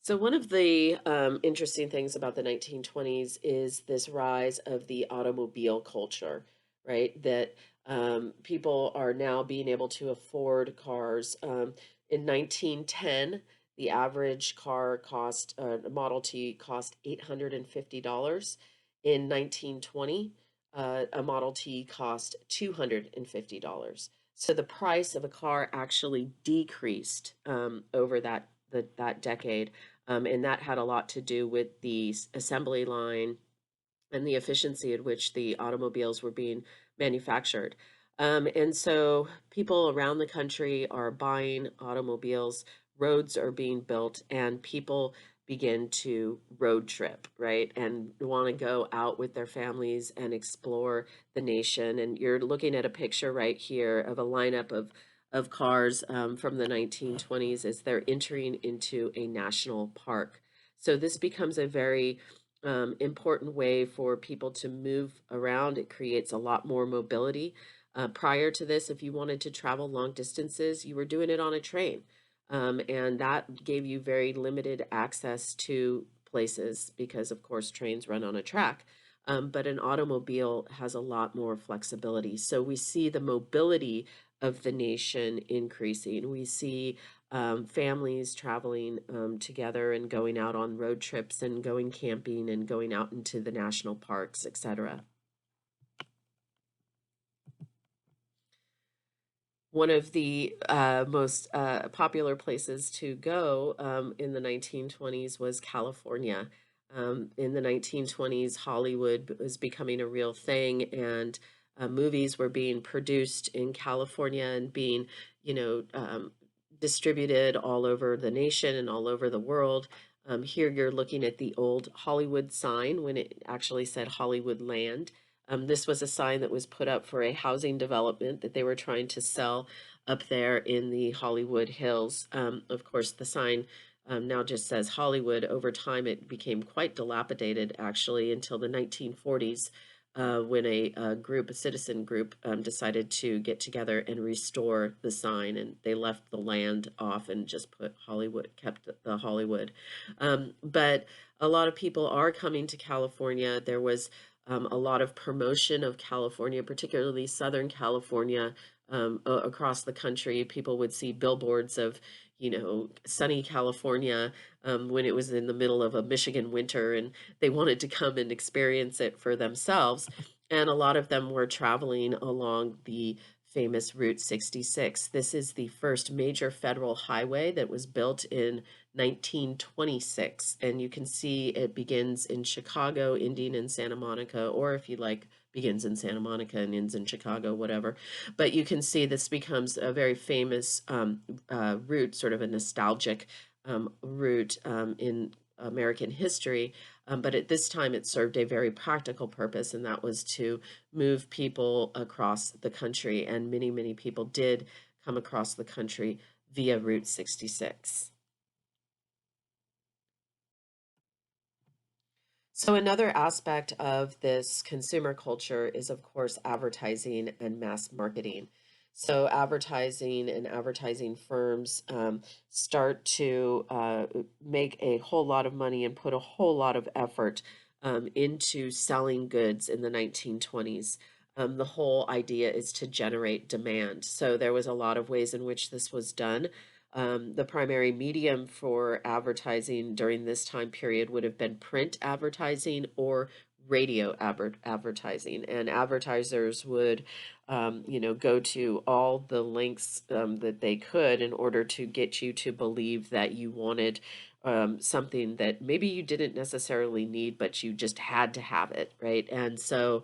So one of the interesting things about the 1920s is this rise of the automobile culture, right? That people are now being able to afford cars. In 1910, the average car cost, a Model T cost $850. In 1920, a Model T cost $250. So the price of a car actually decreased over that decade. And that had a lot to do with the assembly line and the efficiency at which the automobiles were being manufactured. And so people around the country are buying automobiles, roads are being built, and people begin to road trip, right? And want to go out with their families and explore the nation. And you're looking at a picture right here of a lineup of cars from the 1920s as they're entering into a national park. So this becomes a very important way for people to move around. It creates a lot more mobility. Prior to this, if you wanted to travel long distances, you were doing it on a train. And that gave you very limited access to places because, of course, trains run on a track. But an automobile has a lot more flexibility. So we see the mobility of the nation increasing. We see families traveling together and going out on road trips and going camping and going out into the national parks, etc. One of the most popular places to go in the 1920s was California. In the 1920s, Hollywood was becoming a real thing, and movies were being produced in California and being, you know, distributed all over the nation and all over the world. Here you're looking at the old Hollywood sign when it actually said Hollywood Land. This was a sign that was put up for a housing development that they were trying to sell up there in the Hollywood Hills. Of course, the sign now just says Hollywood. Over time, it became quite dilapidated, actually, until the 1940s, when a citizen group, decided to get together and restore the sign, and they left the land off and just put Hollywood, kept the Hollywood. But a lot of people are coming to California. There was a lot of promotion of California, particularly Southern California, across the country. People would see billboards of, sunny California when it was in the middle of a Michigan winter, and they wanted to come and experience it for themselves. And a lot of them were traveling along the famous Route 66. This is the first major federal highway that was built in 1926. And you can see it begins in Chicago, ending in Santa Monica, or if you like, begins in Santa Monica and ends in Chicago, whatever. But you can see this becomes a very famous route, sort of a nostalgic route in American history. But at this time, it served a very practical purpose, and that was to move people across the country. And many, many people did come across the country via Route 66. So another aspect of this consumer culture is, of course, advertising and mass marketing. So advertising and advertising firms start to make a whole lot of money and put a whole lot of effort into selling goods in the 1920s. The whole idea is to generate demand. So there was a lot of ways in which this was done. The primary medium for advertising during this time period would have been print advertising or radio advertising. And advertisers would, go to all the lengths that they could in order to get you to believe that you wanted something that maybe you didn't necessarily need, but you just had to have it, right? And so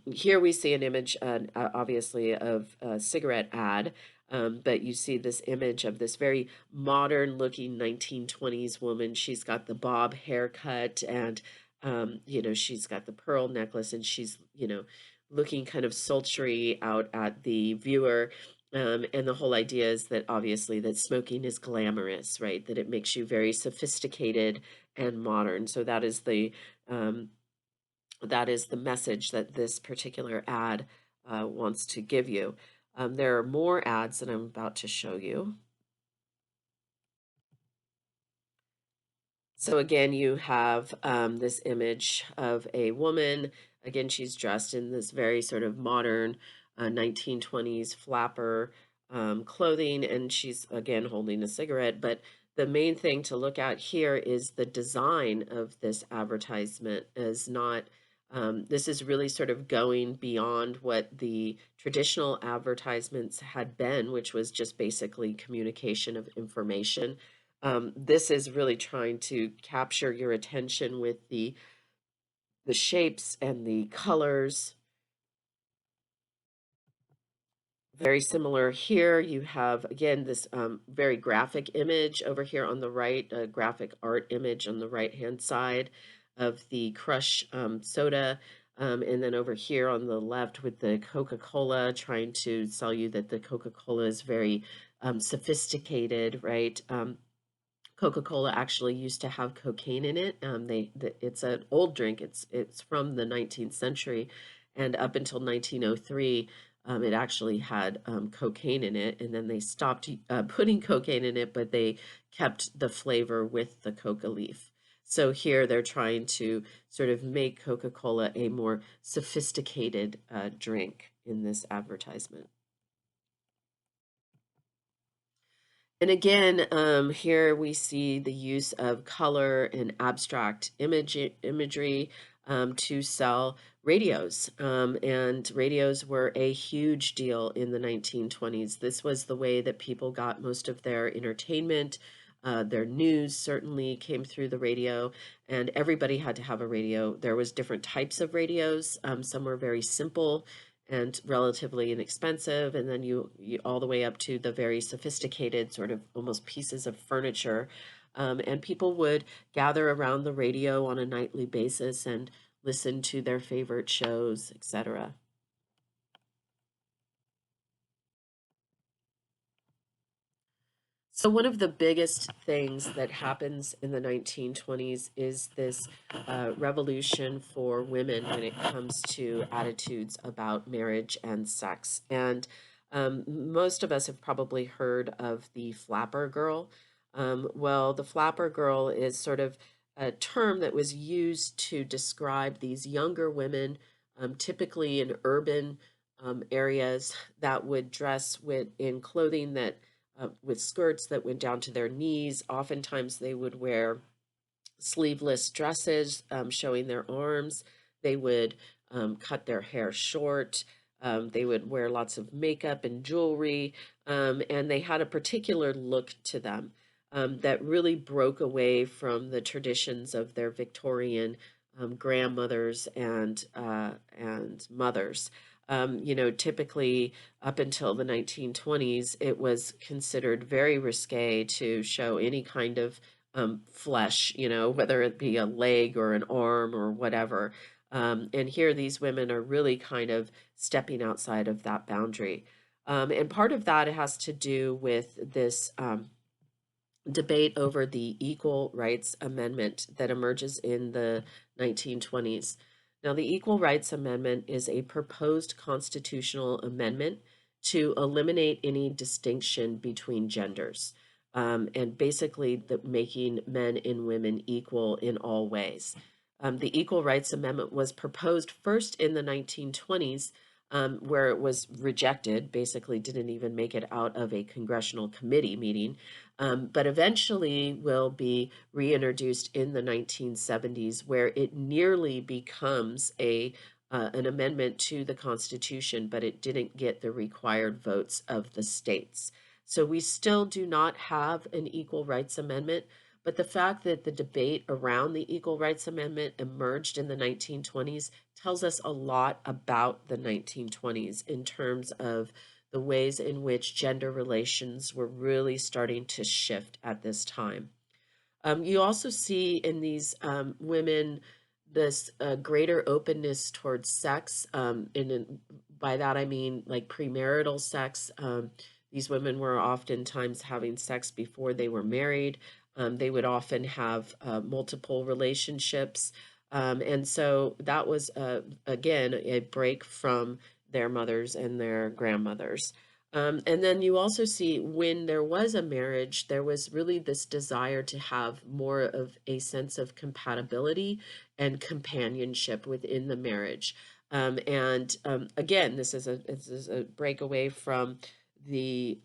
here we see an image, obviously, of a cigarette ad. But you see this image of this very modern looking 1920s woman. She's got the bob haircut and, she's got the pearl necklace and she's, looking kind of sultry out at the viewer. And the whole idea is that obviously that smoking is glamorous, right? That it makes you very sophisticated and modern. So um, that is the message that this particular ad wants to give you. There are more ads that I'm about to show you. So again, you have this image of a woman. Again, she's dressed in this very sort of modern 1920s flapper clothing, and she's again holding a cigarette. But the main thing to look at here is the design of this advertisement is not, this is really sort of going beyond what the traditional advertisements had been, which was just basically communication of information. This is really trying to capture your attention with the shapes and the colors. Very similar here. You have, again, this very graphic image over here on the right, a graphic art image on the right-hand side of the Crush soda. And then over here on the left with the Coca-Cola, trying to sell you that the Coca-Cola is very sophisticated, right? Coca-Cola actually used to have cocaine in it. It's an old drink. It's from the 19th century, and up until 1903, it actually had cocaine in it. And then they stopped putting cocaine in it, but they kept the flavor with the coca leaf. So here they're trying to sort of make Coca-Cola a more sophisticated drink in this advertisement. And again, here we see the use of color and abstract imagery to sell radios. And radios were a huge deal in the 1920s. This was the way that people got most of their entertainment. Their news certainly came through the radio, and everybody had to have a radio. There was different types of radios. Some were very simple and relatively inexpensive, and then you all the way up to the very sophisticated sort of almost pieces of furniture. And people would gather around the radio on a nightly basis and listen to their favorite shows, etc. So one of the biggest things that happens in the 1920s is this revolution for women when it comes to attitudes about marriage and sex. And most of us have probably heard of the flapper girl. Well, the flapper girl is sort of a term that was used to describe these younger women, typically in urban areas, that would dress in clothing that with skirts that went down to their knees. Oftentimes, they would wear sleeveless dresses showing their arms. They would cut their hair short. They would wear lots of makeup and jewelry, and they had a particular look to them that really broke away from the traditions of their Victorian grandmothers and mothers. Typically up until the 1920s, it was considered very risque to show any kind of flesh, whether it be a leg or an arm or whatever. And here these women are really kind of stepping outside of that boundary. And part of that has to do with this debate over the Equal Rights Amendment that emerges in the 1920s. Now, the Equal Rights Amendment is a proposed constitutional amendment to eliminate any distinction between genders, and basically making men and women equal in all ways. The Equal Rights Amendment was proposed first in the 1920s, where it was rejected, basically didn't even make it out of a congressional committee meeting, but eventually will be reintroduced in the 1970s, where it nearly becomes an amendment to the Constitution, but it didn't get the required votes of the states. So we still do not have an Equal Rights Amendment, but the fact that the debate around the Equal Rights Amendment emerged in the 1920s tells us a lot about the 1920s in terms of the ways in which gender relations were really starting to shift at this time. You also see in these women this greater openness towards sex. By that I mean like premarital sex. These women were oftentimes having sex before they were married. They would often have multiple relationships. And so that was, again, a break from their mothers and their grandmothers. And then you also see when there was a marriage, there was really this desire to have more of a sense of compatibility and companionship within the marriage. Again, this is a breakaway from the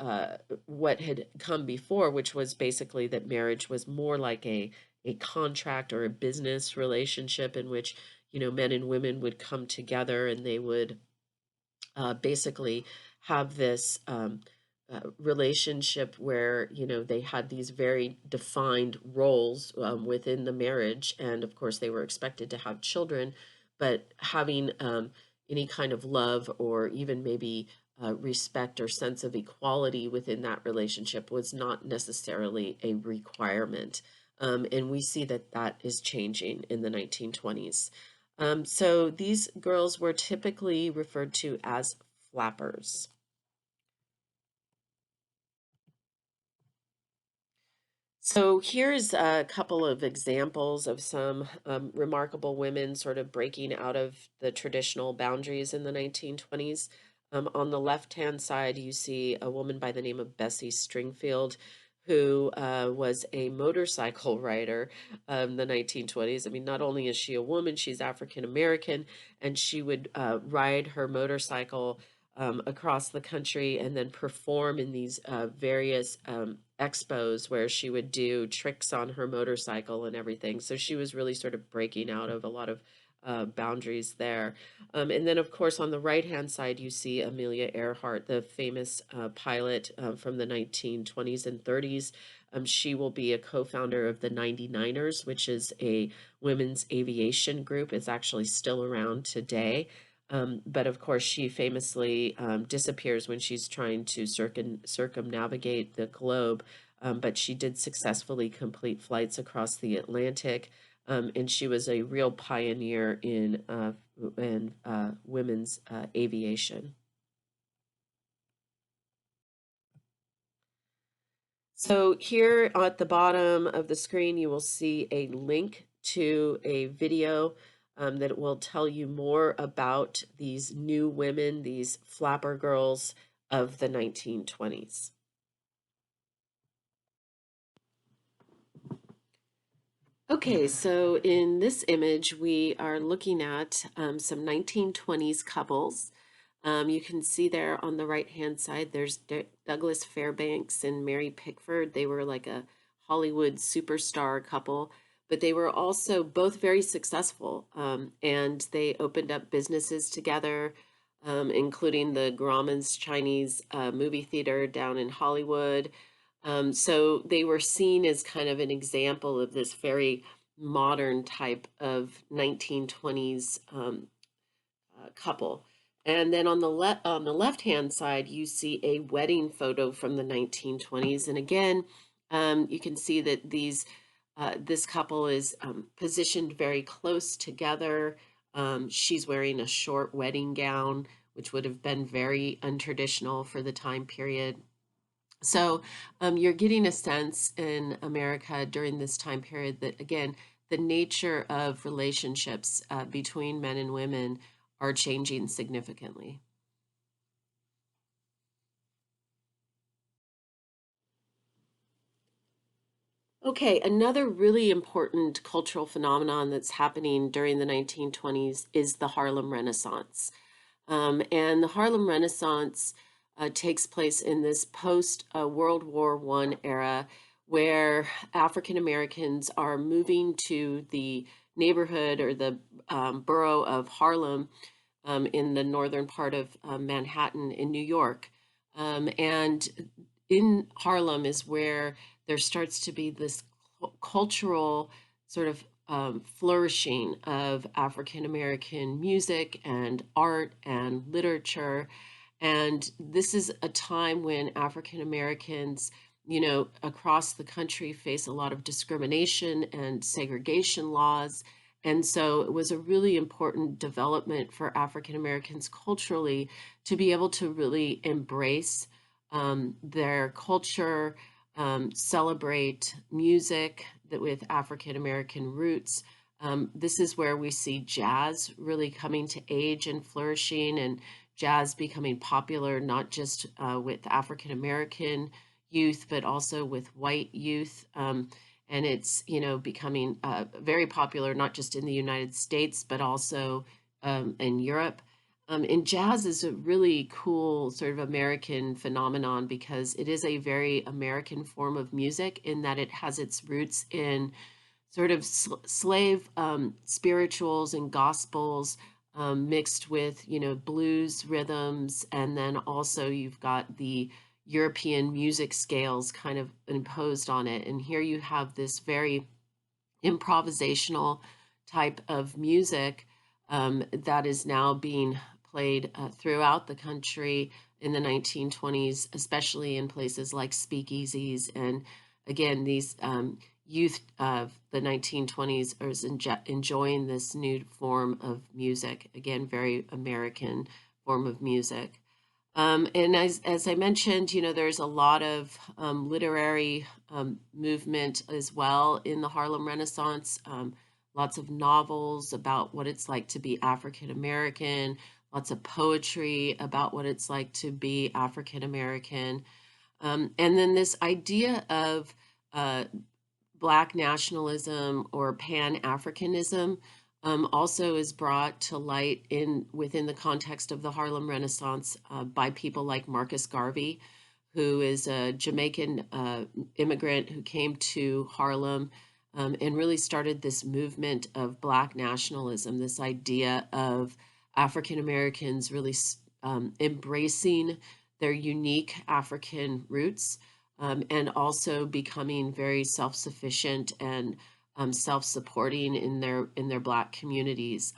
what had come before, which was basically that marriage was more like a contract or a business relationship in which, men and women would come together and they would basically have this relationship where they had these very defined roles within the marriage, and of course they were expected to have children, but having any kind of love or even maybe respect or sense of equality within that relationship was not necessarily a requirement. And we see that that is changing in the 1920s. So these girls were typically referred to as flappers. So here's a couple of examples of some remarkable women sort of breaking out of the traditional boundaries in the 1920s. On the left-hand side, you see a woman by the name of Bessie Stringfield, who was a motorcycle rider in the 1920s. I mean, not only is she a woman, she's African American, and she would ride her motorcycle across the country and then perform in these various expos where she would do tricks on her motorcycle and everything. So she was really sort of breaking out of a lot of boundaries there. And then, of course, on the right-hand side, you see Amelia Earhart, the famous pilot from the 1920s and 30s. She will be a co-founder of the 99ers, which is a women's aviation group. It's actually still around today. But of course, she famously disappears when she's trying to circumnavigate the globe. But she did successfully complete flights across the Atlantic, and she was a real pioneer in women's aviation. So here at the bottom of the screen, you will see a link to a video that will tell you more about these new women, these flapper girls of the 1920s. Okay, so in this image, we are looking at some 1920s couples. You can see there on the right-hand side, there's Douglas Fairbanks and Mary Pickford. They were like a Hollywood superstar couple, but they were also both very successful, and they opened up businesses together, including the Grauman's Chinese movie theater down in Hollywood. So they were seen as kind of an example of this very modern type of 1920s couple. And then on the left-hand side, you see a wedding photo from the 1920s. And again, you can see that this couple is positioned very close together. She's wearing a short wedding gown, which would have been very untraditional for the time period. So you're getting a sense in America during this time period that, again, the nature of relationships between men and women are changing significantly. Okay, another really important cultural phenomenon that's happening during the 1920s is the Harlem Renaissance. And the Harlem Renaissance takes place in this post World War I era where African Americans are moving to the neighborhood or the borough of Harlem in the northern part of Manhattan in New York. And in Harlem is where there starts to be this cultural sort of flourishing of African American music and art and literature. And this is a time when African Americans, across the country face a lot of discrimination and segregation laws. And so it was a really important development for African Americans culturally to be able to really embrace their culture, celebrate music that with African American roots. This is where we see jazz really coming to age and flourishing, and jazz becoming popular, not just with African American youth, but also with white youth. And it's, becoming very popular, not just in the United States, but also in Europe. And jazz is a really cool sort of American phenomenon because it is a very American form of music in that it has its roots in sort of slave spirituals and gospels mixed with, blues rhythms. And then also you've got the European music scales kind of imposed on it. And here you have this very improvisational type of music that is now being played throughout the country in the 1920s, especially in places like speakeasies. And again, these youth of the 1920s are enjoying this new form of music, again, very American form of music. And as I mentioned, there's a lot of literary movement as well in the Harlem Renaissance. Lots of novels about what it's like to be African American, lots of poetry about what it's like to be African American. And then this idea of Black nationalism or Pan-Africanism also is brought to light within the context of the Harlem Renaissance by people like Marcus Garvey, who is a Jamaican immigrant who came to Harlem and really started this movement of Black nationalism, this idea of African Americans really embracing their unique African roots and also becoming very self-sufficient and self-supporting in their Black communities.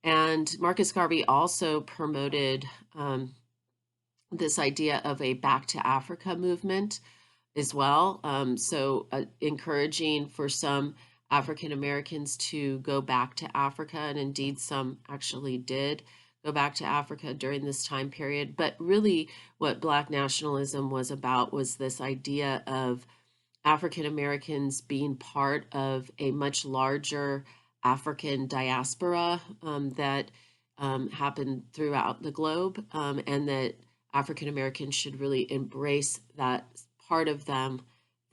And Marcus Garvey also promoted this idea of a Back to Africa movement as well. So encouraging for some African Americans to go back to Africa, and indeed some actually did go back to Africa during this time period. But really what Black nationalism was about was this idea of African Americans being part of a much larger African diaspora that happened throughout the globe, and that African Americans should really embrace that part of them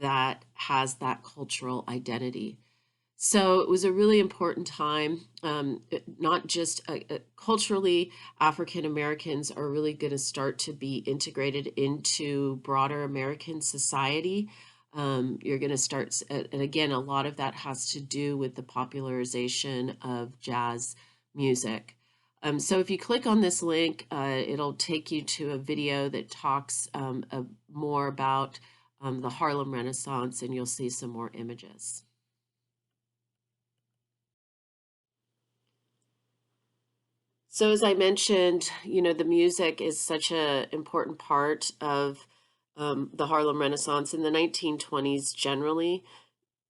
that has that cultural identity. So it was a really important time, not just culturally, African Americans are really going to start to be integrated into broader American society. You're going to start, and again, a lot of that has to do with the popularization of jazz music. So if you click on this link, it'll take you to a video that talks more about the Harlem Renaissance, and you'll see some more images. So as I mentioned, the music is such an important part of the Harlem Renaissance. In the 1920s, generally,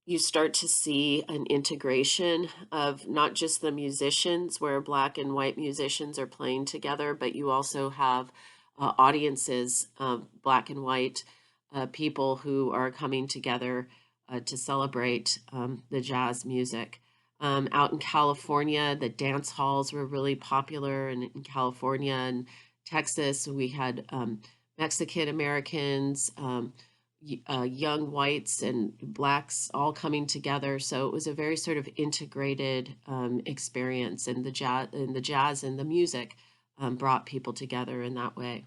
you start to see an integration of not just the musicians, where Black and white musicians are playing together, but you also have audiences of Black and white people who are coming together to celebrate the jazz music. Out in California, the dance halls were really popular, and in California and Texas, we had Mexican Americans, young whites and Blacks all coming together. So it was a very sort of integrated experience, and the jazz and the music brought people together in that way.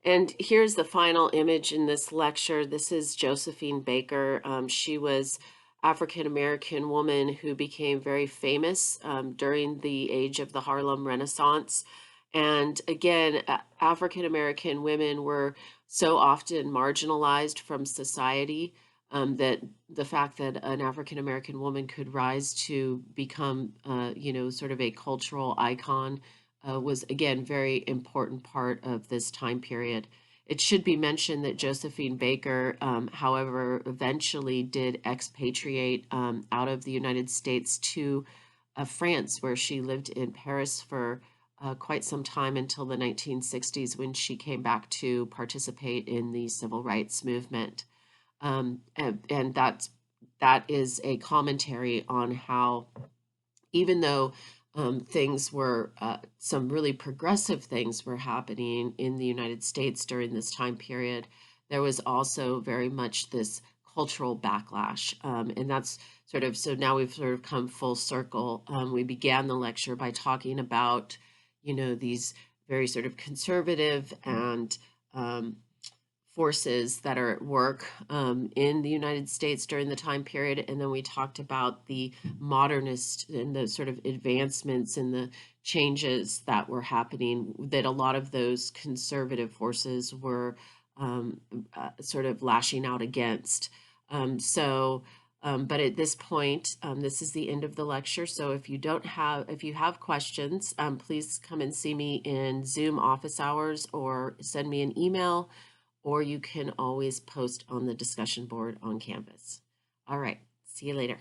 And here's the final image in this lecture. This is Josephine Baker. She was African American woman who became very famous during the age of the Harlem Renaissance. And again, African American women were so often marginalized from society that the fact that an African American woman could rise to become, sort of a cultural icon was, again, very important part of this time period. It should be mentioned that Josephine Baker, however, eventually did expatriate out of the United States to France, where she lived in Paris for quite some time until the 1960s, when she came back to participate in the civil rights movement. And that is a commentary on how even though things were, some really progressive things were happening in the United States during this time period, there was also very much this cultural backlash. And that's sort of, so now we've sort of come full circle. We began the lecture by talking about, these very sort of conservative and forces that are at work in the United States during the time period. And then we talked about the modernist and the sort of advancements and the changes that were happening, that a lot of those conservative forces were sort of lashing out against. But at this point, this is the end of the lecture. So if you have questions, please come and see me in Zoom office hours or send me an email, or you can always post on the discussion board on Canvas. All right, see you later.